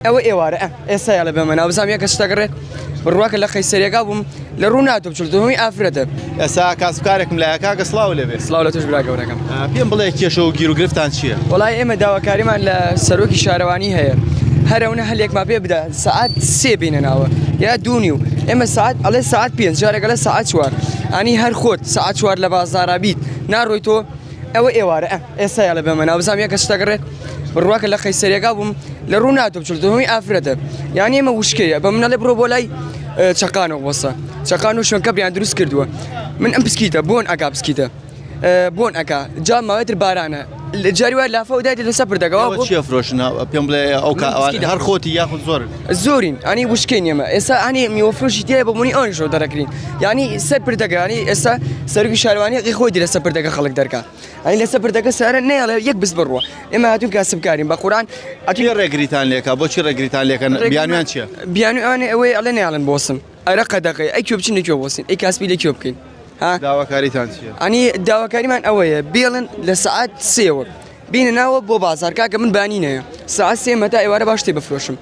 ئەوە ئێوارە ئێستا یاڵە بە مەناو بزانام یەکە شتەگەڕێت بڕواکە لە خەیسەریەکە بووم لە ڕوو ناتۆ بچڵتەوەی ئافرەتە ئێستا کاسبکارێکم لایە کاکە سڵاو لەبێت. سڵاو لە توش برا گەورەکەم. پێم بڵێ کێشە و گیر و گرفتان چییە؟ وڵای ئێمە داواکاریمان لە سەرۆکی شارەوانی هەیە هەرەونە هەلێکما پێ بدە سعات سێ بینە ناوە یا دوونی و ئێمە سعات ئەڵێ سعات پێنج جارێکە لە سعات چوار ئانی هەر خۆت سعات چوار لە بازاڕا بیت ناڕۆی تۆ ئەوە ئێوارە ئێستا یاڵە بە مەناو بزانام یەکە شتەگەڕێت بڕواکە لە خەیسەریەکە بووم لە ڕوو ناتۆ بچڵتەوەی ئافرەتە یانی ئێمە وشکەیە بە منەڵێ بڕۆ بۆ لای چەقانەوە بۆسە چەقان و شوێنکە بیان دروست کردووە من ئەم پسکیتە بۆن ئەکا پسکیتە بۆن ئەکا جا ماوەتر بارانە جاری وای لافە و دایێت لەسەر پردەکەەوە چیە فرۆشنە پێم بڵێ ئەو هەر خۆتی یاخود زۆر زۆرین ئەنی وشکەی نیەمە ئێستا ئەنی میوەفرۆشی تێ بۆمونی ئەوشەوە دەرەکرین یعنی سەر پردەکانی ئێستا سەرکی شارەوانی خۆی دی لەسەر پردەکە خەڵک دەرکا ئەنی لەسەر پردەکە سارە نەیەڵێ یەک بس بڕوە ئێمە هاتوون کاسبکارین بە قورآن ئەتوی ڕێگریتان لێکە بۆچی ڕێگریتان لێکەن بیانویان چییە؟ بیانویانێ ئەوەی ئەڵێ نەیاڵن بۆسم ئەرە قەدەقەی ئەی کوێ بچین لەکوێ بۆسین ئەی کاسبی لەکوێ بکەین داواکاریتان چییە؟ ئەنی داواکاریمان ئەوەیە بێڵن لە سعات سێوە بینە ناوە بۆ بازار کاکە من بانی نەیە سعات سێ مەتا ئێوارە باش تێ بفرۆشم